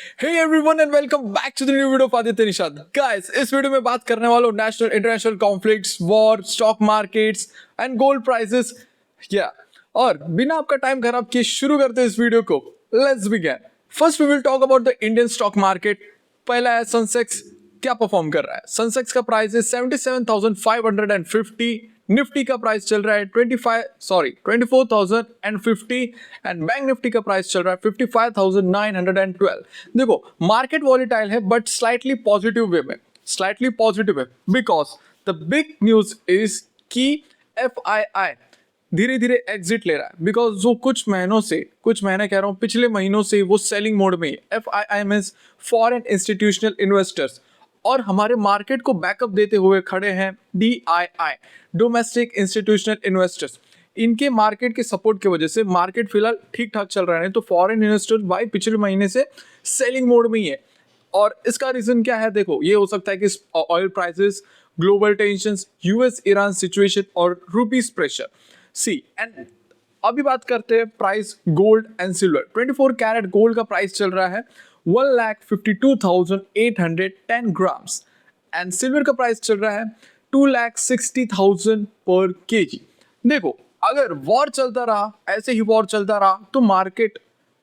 Hey everyone and welcome back to the new video of Aditya Nishad. Guys, इस video में बात करने वाला हूँ national international conflicts, war, stock markets and gold prices. और बिना आपका टाइम खराब किए शुरू करते हैं इस वीडियो को। Let's begin. First we will talk about the Indian stock market. पहला है सेंसेक्स, क्या परफॉर्म कर रहा है। सेंसेक्स का प्राइस है 77,550। निफ्टी का प्राइस चल रहा है 24,050 एंड बैंक निफ्टी का प्राइस चल रहा है 55,912। देखो मार्केट वॉलेटाइल है बट स्लाइटली पॉजिटिव वे में, because the big news is कि एफआईआई धीरे धीरे एग्जिट ले रहा है। बिकॉज जो कुछ महीने कह रहा हूँ, पिछले महीनों से वो सेलिंग मोड में ही। FII means foreign institutional investors, और हमारे मार्केट को बैकअप देते हुए खड़े हैं डीआईआई, डोमेस्टिक इंस्टीट्यूशनल इन्वेस्टर्स। इनके मार्केट के सपोर्ट की वजह से मार्केट फिलहाल ठीक ठाक चल रहा है। तो फॉरेन इन्वेस्टर्स भाई पिछले महीने से सेलिंग मोड में ही है। और इसका रीजन क्या है? देखो, ये हो सकता है कि oil prices, global tensions, US Iran situation और रूपीज प्रेशर। सी एंड अभी बात करते हैं price gold and silver. 24 carat gold का प्राइस चल रहा है 1,52,810 ग्राम्स एंड सिल्वर का प्राइस चल रहा है 2,60,000 पर केजी। देखो, अगर वॉर चलता रहा, ऐसे ही वॉर चलता रहा तो मार्केट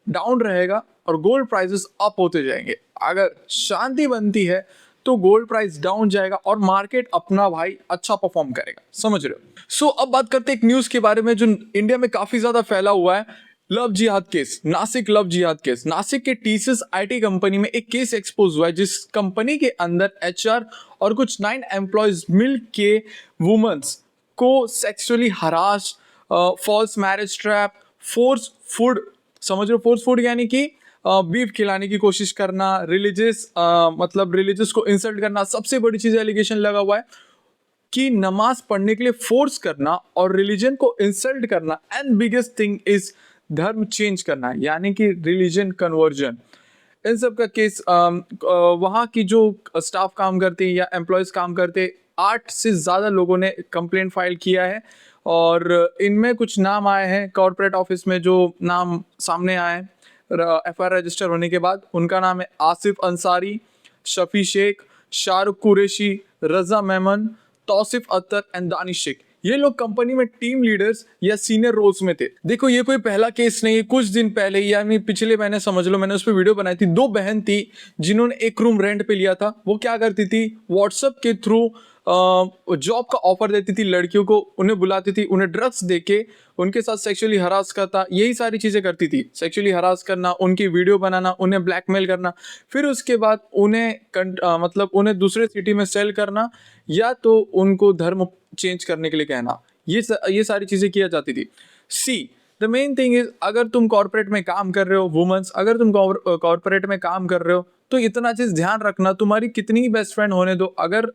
डाउन रहेगा और गोल्ड प्राइसेस अप होते जाएंगे। अगर शांति बनती है तो गोल्ड प्राइस डाउन जाएगा और मार्केट अपना भाई अच्छा परफॉर्म करेगा। समझ रहे हो? सो अब बात करते हैं एक न्यूज के बारे में जो इंडिया में काफी ज्यादा फैला हुआ है। लव जिहाद केस, नासिक लव जिहाद केस। नासिक के टीसीएस आईटी कंपनी में एक केस एक्सपोज हुआ है जिस कंपनी के अंदर एचआर और कुछ 9 एम्प्लॉयज मिल के वुमेन्स को sexually harass, false marriage trap, force food, समझ रहे हो? फोर्स फूड यानी कि बीफ खिलाने की कोशिश करना, रिलीजियस को इंसल्ट करना। सबसे बड़ी चीज एलिगेशन लगा हुआ है कि नमाज पढ़ने के लिए फोर्स करना और रिलीजन को इंसल्ट करना, एंड बिगेस्ट थिंग इज धर्म चेंज करना, यानी कि रिलीजन कन्वर्जन। इन सब का केस वहाँ की जो स्टाफ काम करते हैं या एम्प्लॉयज काम करते हैं, 8 से ज़्यादा लोगों ने कंप्लेंट फाइल किया है। और इनमें कुछ नाम आए हैं कॉर्पोरेट ऑफिस में, जो नाम सामने आए हैं एफआईआर रजिस्टर होने के बाद। उनका नाम है आसिफ अंसारी, शफी शेख, शाहरुख कुरैशी, रजा मेमन, तौसिफ अख्तर एंड दानिश शेख। ये लोग कंपनी में टीम लीडर्स या सीनियर रोल्स में थे। देखो, ये कोई पहला केस नहीं है। कुछ दिन पहले, यानी पिछले महीने समझ लो, मैंने उस पर वीडियो बनाई थी। 2 बहन थी जिन्होंने एक रूम रेंट पे लिया था। वो क्या करती थी, व्हाट्सएप के थ्रू जॉब का ऑफर देती थी लड़कियों को, उन्हें बुलाती थी, उन्हें ड्रग्स देके उनके साथ सेक्सुअली हरास करता, यही सारी चीजें करती थी। सेक्सुअली हरास करना, उनकी वीडियो बनाना, उन्हें ब्लैकमेल करना, फिर उसके बाद उन्हें दूसरे सिटी में सेल करना, या तो उनको धर्म चेंज करने के लिए कहना। ये सारी चीजें किया जाती थी। See the main thing is, अगर तुम कॉर्पोरेट में काम कर रहे हो, वुमेन्स, अगर तुम कॉर्पोरेट में काम कर रहे हो तो इतना चीज ध्यान रखना, तुम्हारी कितनी ही बेस्ट फ्रेंड होने दो, अगर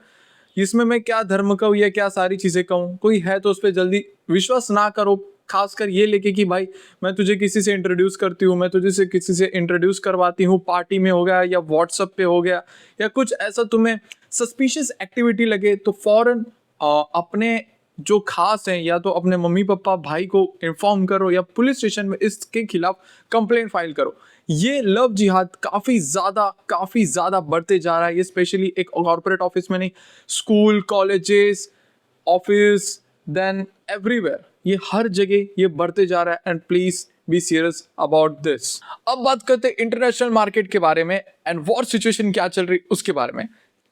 इसमें मैं क्या धर्म कहूँ या क्या सारी चीजें कहूँ, कोई है तो उस पर जल्दी विश्वास ना करो। खासकर ये लेके कि भाई मैं तुझे किसी से इंट्रोड्यूस करती हूँ, मैं तुझे से किसी से इंट्रोड्यूस करवाती हूँ, पार्टी में हो गया या व्हाट्सएप पे हो गया या कुछ ऐसा तुम्हें सस्पिशियस एक्टिविटी लगे तो फौरन अपने जो खास हैं या तो अपने मम्मी पापा भाई को इन्फॉर्म करो या पुलिस स्टेशन में इसके खिलाफ कंप्लेंट फाइल करो। ये लव जिहाद काफ़ी ज़्यादा बढ़ते जा रहा है। ये स्पेशली एक कॉर्पोरेट ऑफिस में नहीं, school, colleges, office, then everywhere, ये हर जगह ये बढ़ते जा रहा है। And please be serious about this. अब बात करते हैं इंटरनेशनल मार्केट के बारे में एंड वॉर सिचुएशन क्या चल रही उसके बारे में।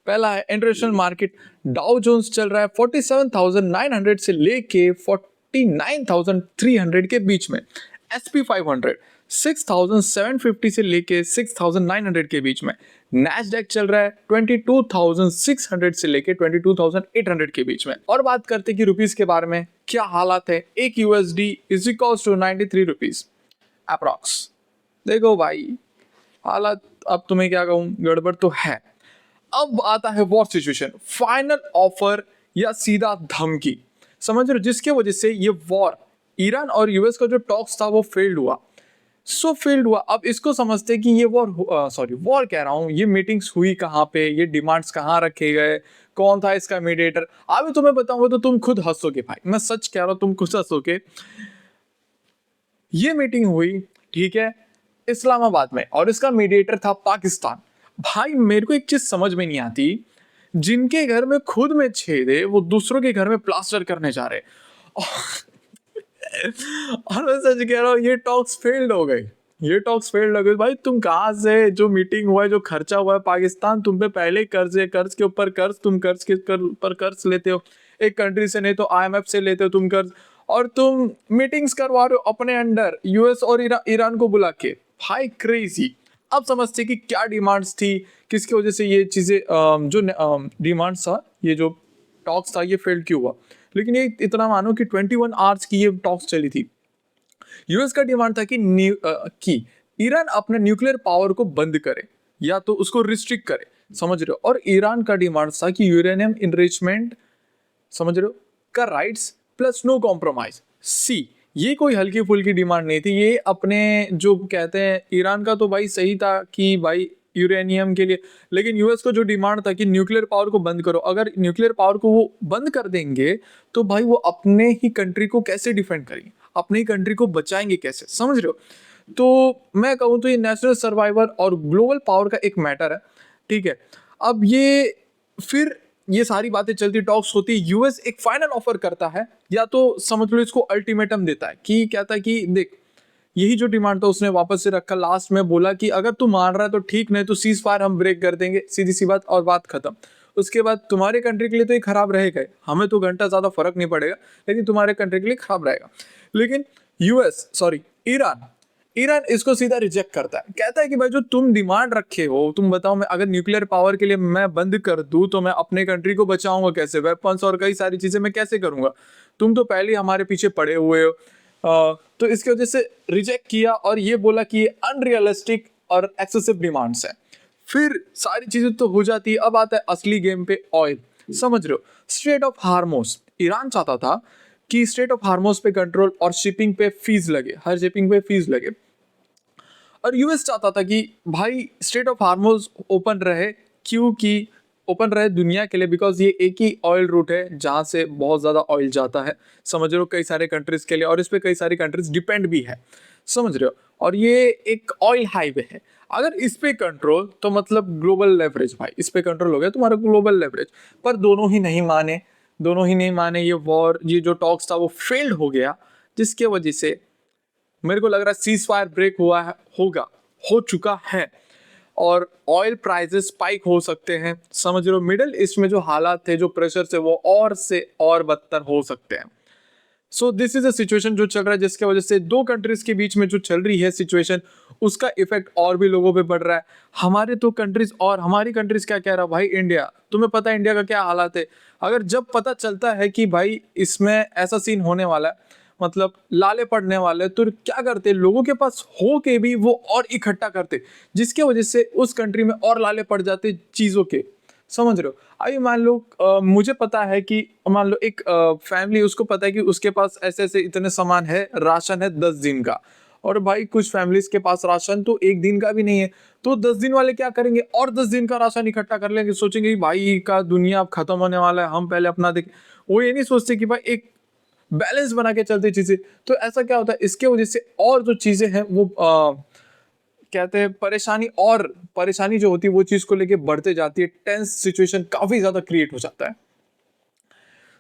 पहला है इंटरनेशनल मार्केट। डाउ जोन्स चल रहा है 47,900 से लेके 49,300 के बीच में। SP 500 6,750 से लेके 6,900 के बीच में। नैस्डैक चल रहा है 22,600 से लेके 22,800 के बीच में। और बात करते हैं कि रुपीस के बारे में क्या हालात है। एक USD is equals to 93 rupees approx. देखो भाई, हालात अब तुम्हें क्या कहूं, गड़बड़ तो है। अब आता है वॉर सिचुएशन, फाइनल ऑफर या सीधा धमकी, समझ रहे हो, जिसके वजह से ये वॉर, ईरान और यूएस का जो टॉक्स था वो फेल्ड हुआ। अब इसको समझते कि ये वॉर कह रहा हूँ, ये मीटिंग्स हुई कहाँ पे, ये डिमांड्स कहाँ रखे गए, कौन था इसका मीडिएटर। अभी तुम्हें बताऊंगा तो तुम खुद हंसोगे भाई, मैं सच कह रहा हूँ, तुम खुद हंसोगे। ये मीटिंग हुई, ठीक है, इस्लामाबाद में, और इसका मीडिएटर था पाकिस्तान। भाई मेरे को एक चीज समझ में नहीं आती, जिनके घर में खुद में छेद है वो दूसरों के घर में प्लास्टर करने जा रहे और मैं सच कह रहा हूँ, ये टॉक्स फेल्ड हो गई, ये टॉक्स फेल्ड हो गई। भाई तुम कहाँ से, जो मीटिंग हुआ है, जो खर्चा हुआ है, पाकिस्तान तुम पे पहले ही कर्ज है, कर्ज के ऊपर कर्ज, तुम कर्ज के ऊपर कर्ज लेते हो, एक कंट्री से नहीं तो आईएमएफ से लेते हो तुम कर्ज, और तुम मीटिंग्स करवा रहे हो अपने अंडर यूएस और ईरान को बुला के। भाई क्रेजी। अब समझते कि क्या डिमांड्स थी, किसकी वजह से ये चीजें जो डिमांड्स था, ये जो टॉक्स था, ये फेल्ड क्यों हुआ। लेकिन ये इतना मानो कि 21 आवर्स की ये टॉक्स चली थी। यूएस का डिमांड था कि ईरान अपने न्यूक्लियर पावर को बंद करे या तो उसको रिस्ट्रिक्ट करे, समझ रहे हो। और ईरान का डिमांड था कि यूरेनियम इनरिचमेंट, समझ रहे हो, का राइट्स प्लस नो कॉम्प्रोमाइज। सी, ये कोई हल्की फुल्की डिमांड नहीं थी, ये अपने जो कहते हैं, ईरान का तो भाई सही था कि भाई यूरेनियम के लिए, लेकिन यूएस को जो डिमांड था कि न्यूक्लियर पावर को बंद करो। अगर न्यूक्लियर पावर को वो बंद कर देंगे तो भाई वो अपने ही कंट्री को कैसे डिफेंड करेंगे, अपनी ही कंट्री को बचाएंगे कैसे, समझ रहे हो। तो मैं कहूँ तो ये नेशनल सर्वाइवर और ग्लोबल पावर का एक मैटर है, ठीक है। अब ये फिर ये सारी बातें चलती, टॉक्स होती, यूएस एक फाइनल ऑफर करता है, या तो समझ लो इसको अल्टीमेटम देता है कि कहता है कि देख, यही जो डिमांड था उसने वापस से रखा, लास्ट में बोला कि अगर तू मान रहा है तो ठीक, नहीं तो सीज फायर हम ब्रेक कर देंगे, सीधी सी बात, और बात खत्म। उसके बाद तुम्हारे कंट्री के लिए तो ये खराब रहेगा, हमें तो घंटा ज्यादा फर्क नहीं पड़ेगा, लेकिन तुम्हारे कंट्री के लिए खराब रहेगा। लेकिन यूएस, सॉरी ईरान, ईरान इसको सीधा रिजेक्ट करता है, कहता है कि भाई जो तुम डिमांड रखे हो, तुम बताओ, मैं अगर न्यूक्लियर पावर के लिए मैं बंद कर दूं तो मैं अपने कंट्री को बचाऊंगा कैसे, वेपन्स और कई सारी चीजें मैं कैसे करूंगा, तुम तो पहले ही हमारे पीछे पड़े हुए हो। तो इसकी वजह से रिजेक्ट किया और ये बोला कि ये अनरियलिस्टिक और एक्सेसिव डिमांड्स है। फिर सारी चीजें तो हो जाती है, अब आता है असली गेम पे, ऑयल, समझ रहे हो। स्ट्रेट ऑफ हार्मोस, ईरान चाहता था कि स्ट्रेट ऑफ हार्मोस पे कंट्रोल और शिपिंग पे फीस लगे, हर शिपिंग पे फीस लगे। और यूएस चाहता था कि भाई स्ट्रेट ऑफ हार्मोज ओपन रहे, क्योंकि ओपन रहे दुनिया के लिए, बिकॉज ये एक ही ऑयल रूट है जहां से बहुत ज्यादा ऑयल जाता है, समझ रहे हो, कई सारे कंट्रीज के लिए, और इस पे कई सारी कंट्रीज डिपेंड भी है, समझ रहे हो। और ये एक ऑयल हाईवे है, अगर इस पे कंट्रोल तो मतलब ग्लोबल लेवरेज, भाई इस पे कंट्रोल हो गया तुम्हारा ग्लोबल लेवरेज। पर दोनों ही नहीं माने, दोनों ही नहीं माने, ये वॉर, ये जो टॉक्स था वो फेल्ड हो गया, जिसके वजह से मेरे को लग रहा है सीज फायर ब्रेक हुआ है, होगा, हो चुका है, और ऑयल प्राइसेस स्पाइक हो सकते हैं, समझ रहे हो। मिडिल ईस्ट में जो हालात थे, जो प्रेशर से, वो और से और बदतर हो सकते हैं। So this is a situation जो चल रहा है, जिसके वजह से दो कंट्रीज के बीच में जो चल रही है सिचुएशन, उसका इफेक्ट और भी लोगों पे पड़ रहा है। हमारे तो कंट्रीज, और हमारी कंट्रीज क्या कह रहा है भाई, इंडिया, तुम्हें पता है इंडिया का क्या हालात है। अगर जब पता चलता है कि भाई इसमें ऐसा सीन होने वाला है, मतलब लाले पड़ने वाले, तो क्या करते, लोगों के पास हो के भी वो और इकट्ठा करते, जिसके वजह से उस कंट्री में और लाले पड़ जाते चीजों के, समझ रहे हो। अभी मान लो मुझे पता है कि मान लो एक फैमिली, उसको पता है कि उसके पास ऐसे ऐसे इतने सामान है, राशन है 10 दिन का, और भाई कुछ फैमिलीज के पास राशन तो एक दिन का भी नहीं है, तो 10 दिन वाले क्या करेंगे, और 10 दिन का राशन इकट्ठा कर लेंगे, सोचेंगे कि भाई का दुनिया अब खत्म होने वाला है, हम पहले अपना देख। वो ये नहीं सोचते कि भाई एक बैलेंस बना के चलती चीजें। तो ऐसा क्या होता है, इसके वजह से और जो चीजें हैं वो कहते हैं परेशानी, और परेशानी जो होती है वो चीज को लेके बढ़ते जाती है, टेंस सिचुएशन काफी ज्यादा क्रिएट हो जाता है।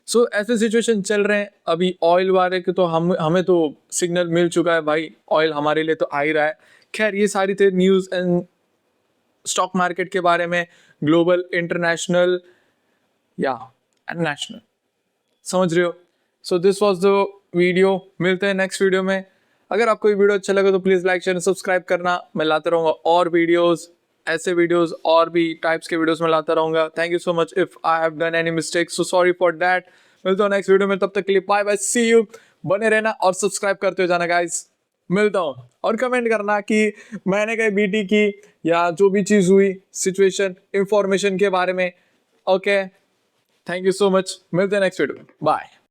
सो ऐसे सिचुएशन चल रहे हैं अभी ऑयल वाले के, तो हमें तो सिग्नल मिल चुका है भाई, ऑयल हमारे लिए तो आ ही रहा है। खैर ये सारी थे न्यूज एंड स्टॉक मार्केट के बारे में, ग्लोबल, इंटरनेशनल या नेशनल, समझ रहे हो। So this was the video, मिलते हैं नेक्स्ट वीडियो में। अगर आपको ये वीडियो अच्छा लगे तो प्लीज लाइक शेयर सब्सक्राइब करना, मैं लाता रहूंगा और वीडियोस, ऐसे वीडियोस और भी टाइप्स के वीडियोस मैं लाता रहूंगा। Thank you so much, if I have done any mistake so sorry for that. मिलता हूँ नेक्स्ट वीडियो में, तब तक के लिए बाय बाय, सी यू। बने रहना और सब्सक्राइब करते हो जाना गाइस। मिलता हूँ, और कमेंट करना कि मैंने कहीं बीटी की या जो भी चीज हुई, सिचुएशन, इंफॉर्मेशन के बारे में। Okay, thank you so much, मिलते हैं नेक्स्ट वीडियो में, बाय।